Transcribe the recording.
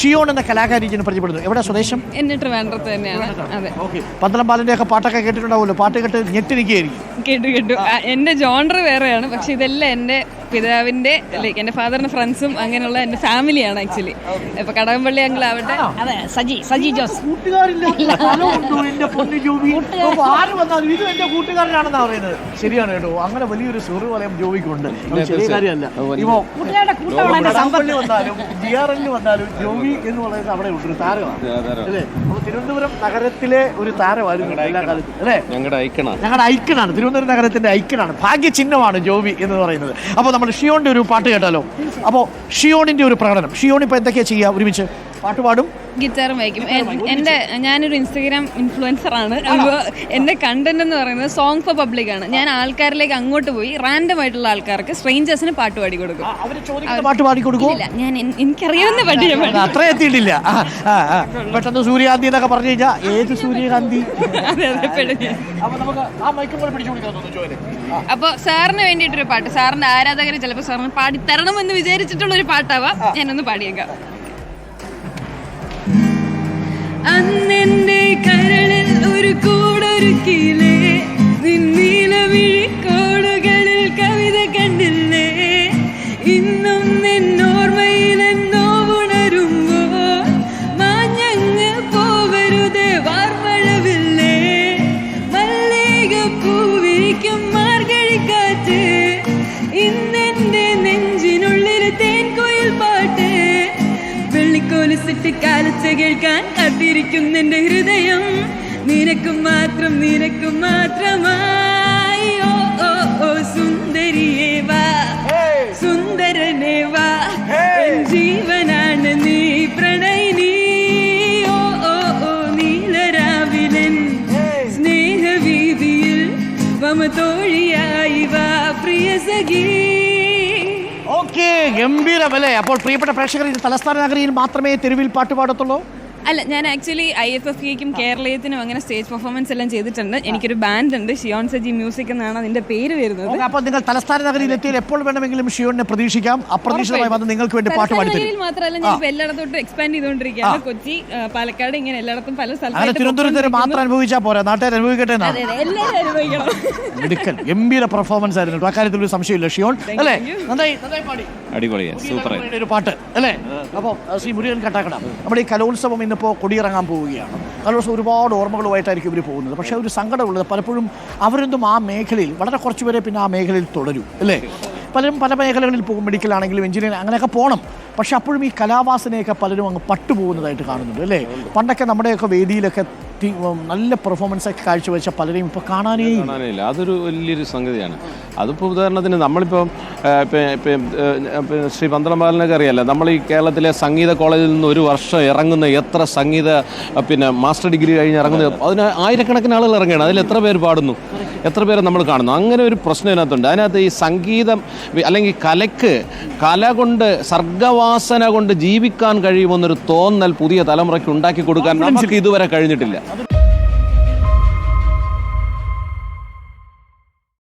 ഷിയോൺ എന്ന കലാകാരി പരിചയപ്പെടുന്നു. എവിടെ സ്വദേശം? എന്റെ ട്രിവാൻഡ്രത്ത് തന്നെയാണ്. അതെ. പന്തളം ബാലന്റെ ഒക്കെ പാട്ടൊക്കെ കേട്ടിട്ടുണ്ടാവുമല്ലോ. പാട്ട് കേട്ട് ഞെട്ടിരിക്കുകയായിരിക്കും. കേട്ടു. എന്റെ ജോണർ വേറെയാണ്, പക്ഷെ ഇതെല്ലാം എന്റെ പിതാവിന്റെ എന്റെ ഫാദറിന്റെ ഫ്രണ്ട്സും അങ്ങനെയുള്ള എന്റെ ഫാമിലിയാണ് ആക്ച്വലി. ഇപ്പൊ കടകംപള്ളി അങ്കിൾ ആവട്ടെ, സജി ജോസ് കൂട്ടുകാരനാണെന്നാ പറയുന്നത്. ശരിയാണ് കേട്ടോ. അങ്ങനെ വലിയൊരു സുഹൃ വലയം ജോവിക്കുണ്ട്. ചെറിയ കാര്യമല്ല. വന്നാലും വന്നാലും ജോവി എന്ന് പറയുന്നത് അവിടെ ഉണ്ട്, ഒരു താരമാണ് അല്ലേ. നമ്മൾ തിരുവനന്തപുരം നഗരത്തിലെ ഒരു താരമായിരുന്നു എല്ലാ കാലത്തും അല്ലേ. ഞങ്ങളുടെ ഐക്കണാണ്, തിരുവനന്തപുരം നഗരത്തിന്റെ ഐക്കണാണ്, ഭാഗ്യചിഹ്നമാണ് ജോവി എന്ന് പറയുന്നത്. അപ്പോൾ നമ്മൾ ഷിയോണിന്റെ ഒരു പാട്ട് കേട്ടാലോ? അപ്പോൾ ഷിയോണിന്റെ ഒരു പ്രകടനം. ഷിയോൺ ഇപ്പോൾ എന്തൊക്കെയാ ചെയ്യുക? ഒരുമിച്ച് പാട്ട് പാടും, ഗിറ്റാറും വായിക്കും. ഞാനൊരു ഇൻസ്റ്റഗ്രാം ഇൻഫ്ലുവൻസർ ആണ്. അപ്പോൾ എൻ്റെ കണ്ടന്റ് എന്ന് പറയുന്നത് സോങ് ഫോർ പബ്ലിക് ആണ്. ഞാൻ ആൾക്കാരിലേക്ക് അങ്ങോട്ട് പോയി റാൻഡം ആയിട്ടുള്ള ആൾക്കാർക്ക്, സ്ട്രേഞ്ചേഴ്സിന് പാട്ട് പാടി കൊടുക്കും. പാട്ട് പാടി കൊടുക്കും. ഞാൻ എനിക്കറിയാവുന്ന പാട്ട് അത്ര എത്തിയിട്ടില്ല. പെട്ടെന്ന് സൂര്യകാന്തി എന്നൊക്കെ പറഞ്ഞു കഴിഞ്ഞാൽ ഏത് സൂര്യകാന്തി? അപ്പോൾ സാറിന് വേണ്ടിയിട്ടൊരു പാട്ട്, സാറിന്റെ ആരാധകർ ചിലപ്പോൾ സാറിന് പാടി തരണമെന്ന് വിചാരിച്ചിട്ടുള്ള ഒരു പാട്ടാവാം. ഞാനൊന്ന് പാടിയേക്കാം. അന്നെന്റെ കരളിൽ ഒരു കൂടൊരുക്കിയില്ലേ, നീലവിഴിക്കോടുകളിൽ കവിത കണ്ടില്ലേ, ഇന്നും നിന്നോർമ്മയിൽ നോവുണരുമ്പോൾ മാഞ്ഞങ്ങ് പോവരുതേ വാർമഴവില്ലേ, മല്ലികപ്പൂവിരിക്കും മാർഗഴിക്കാറ്റ്, ഇന്നെന്റെ നെഞ്ചിനുള്ളിൽ തേൻകുയിൽ പാട്ട്, വെള്ളിക്കോലിസിട്ട് കാലത്ത് കേൾക്കാൻ കാത്തിരിക്കും എന്റെ ഹൃദയം, നിനക്കും മാത്രമായി. ഓ ഓ ഓ സുന്ദരിയേ വാ, സുന്ദരനേ വാ, ജീവനാണ് നീ പ്രണയിനി. ഓ ഓ ഓ നീലരാവിലൻ സ്നേഹവീതിയിൽ വമതോഴിയായി വാ പ്രിയ സഖി. ഓക്കെ, ഗംഭീരമല്ലേ. അപ്പോൾ പ്രിയപ്പെട്ട പ്രേക്ഷകർ, ഇത് തലസ്ഥാന നഗരിയിൽ മാത്രമേ തെരുവിൽ പാട്ട് പാടത്തുള്ളൂ? അല്ല, ഞാൻ ആക്ച്വലി IFFKയ്ക്കും കേരളീയത്തിനും അങ്ങനെ സ്റ്റേജ് പെർഫോമൻസ് എല്ലാം ചെയ്തിട്ടുണ്ട്. എനിക്കൊരു ബാൻഡ് ഉണ്ട്, ഷിയോൺ സജി മ്യൂസിക് എന്നാണ് അതിന്റെ പേര് വരുന്നത്. അപ്പോൾ നിങ്ങൾ തലസ്ഥാന നഗരിയിൽ എത്തിയാൽ എപ്പോൾ വേണമെങ്കിലും ഷിയോണിനെ പ്രതീക്ഷിക്കാം. അപ്രതീക്ഷിതമായി വന്ന് നിങ്ങൾക്ക് വേണ്ടി പാട്ട് പാടി തരും. മാത്രമല്ല, ഞാൻ എല്ലായിടത്തോട്ടും എക്സ്പാൻഡ് ചെയ്തുകൊണ്ടിരിക്കുകയാണ്. കൊച്ചി, പാലക്കാട്, ഇങ്ങനെ എല്ലായിടത്തും പല സ്ഥലത്തും. തിരുവനന്തപുരത്ത് മാത്രം അനുഭവിച്ചാൽ പോരാ, നാട്ടുകാർ അനുഭവിക്കട്ടെ. എടുക്കൽ ഗംഭീര പെർഫോമൻസ് ആയിരുന്നു, അക്കാര്യത്തിൽ ഒരു സംശയമില്ല. ഷിയോൺ അല്ലേ, നന്നായി പാടി, അടിപൊളിയായി, സൂപ്പർ ഒരു പാട്ട് അല്ലേ. അപ്പോൾ ശ്രീ മുരുകൻ കട്ടാക്കട, നമ്മുടെ ഈ കലോത്സവം ഇന്നിപ്പോൾ കൊടിയിറങ്ങാൻ പോവുകയാണ്. കലോത്സവം ഒരുപാട് ഓർമ്മകളുമായിട്ടായിരിക്കും ഇവർ പോകുന്നത്. പക്ഷേ ഒരു സങ്കടമുള്ളത്, പലപ്പോഴും അവരൊന്നും ആ മേഖലയിൽ വളരെ കുറച്ച് പേരെ പിന്നെ ആ മേഖലയിൽ തുടരും അല്ലേ. പലരും പല മേഖലകളിൽ പോകും, മെഡിക്കലാണെങ്കിലും എഞ്ചിനീയറിംഗ് അങ്ങനെയൊക്കെ പോകണം. പക്ഷെ അപ്പോഴും ഈ കലാവാസനയൊക്കെ പലരും അങ്ങ് പട്ടുപോകുന്നതായിട്ട് കാണുന്നുണ്ട് അല്ലേ. പണ്ടൊക്കെ നമ്മുടെയൊക്കെ വേദിയിലൊക്കെ നല്ല പെർഫോമൻസ് ഒക്കെ കാഴ്ചവെച്ച പലരെയും ഇപ്പോൾ കാണാനില്ല. അതൊരു വലിയൊരു സംഗതിയാണ്. അതിപ്പോൾ ഉദാഹരണത്തിന് നമ്മളിപ്പോൾ ശ്രീ പന്തളം ബാലനൊക്കെ അറിയാമല്ലോ, നമ്മൾ ഈ കേരളത്തിലെ സംഗീത കോളേജിൽ നിന്ന് ഒരു വർഷം ഇറങ്ങുന്ന എത്ര സംഗീത മാസ്റ്റർ ഡിഗ്രി കഴിഞ്ഞ് ഇറങ്ങുന്ന അതിന് ആയിരക്കണക്കിന് ആളുകൾ ഇറങ്ങുകയാണ്. അതിൽ എത്ര പേര് പാടുന്നു, എത്ര പേരെ നമ്മൾ കാണുന്നു. അങ്ങനെ ഒരു പ്രശ്നം ഇതിനകത്തുണ്ട്. അതിനകത്ത് ഈ സംഗീതം അല്ലെങ്കിൽ കല കൊണ്ട് സർഗവാസന കൊണ്ട് ജീവിക്കാൻ കഴിയുമെന്നൊരു തോന്നൽ പുതിയ തലമുറയ്ക്ക് ഉണ്ടാക്കി കൊടുക്കാൻ നമുക്ക് ഇതുവരെ കഴിഞ്ഞിട്ടില്ല.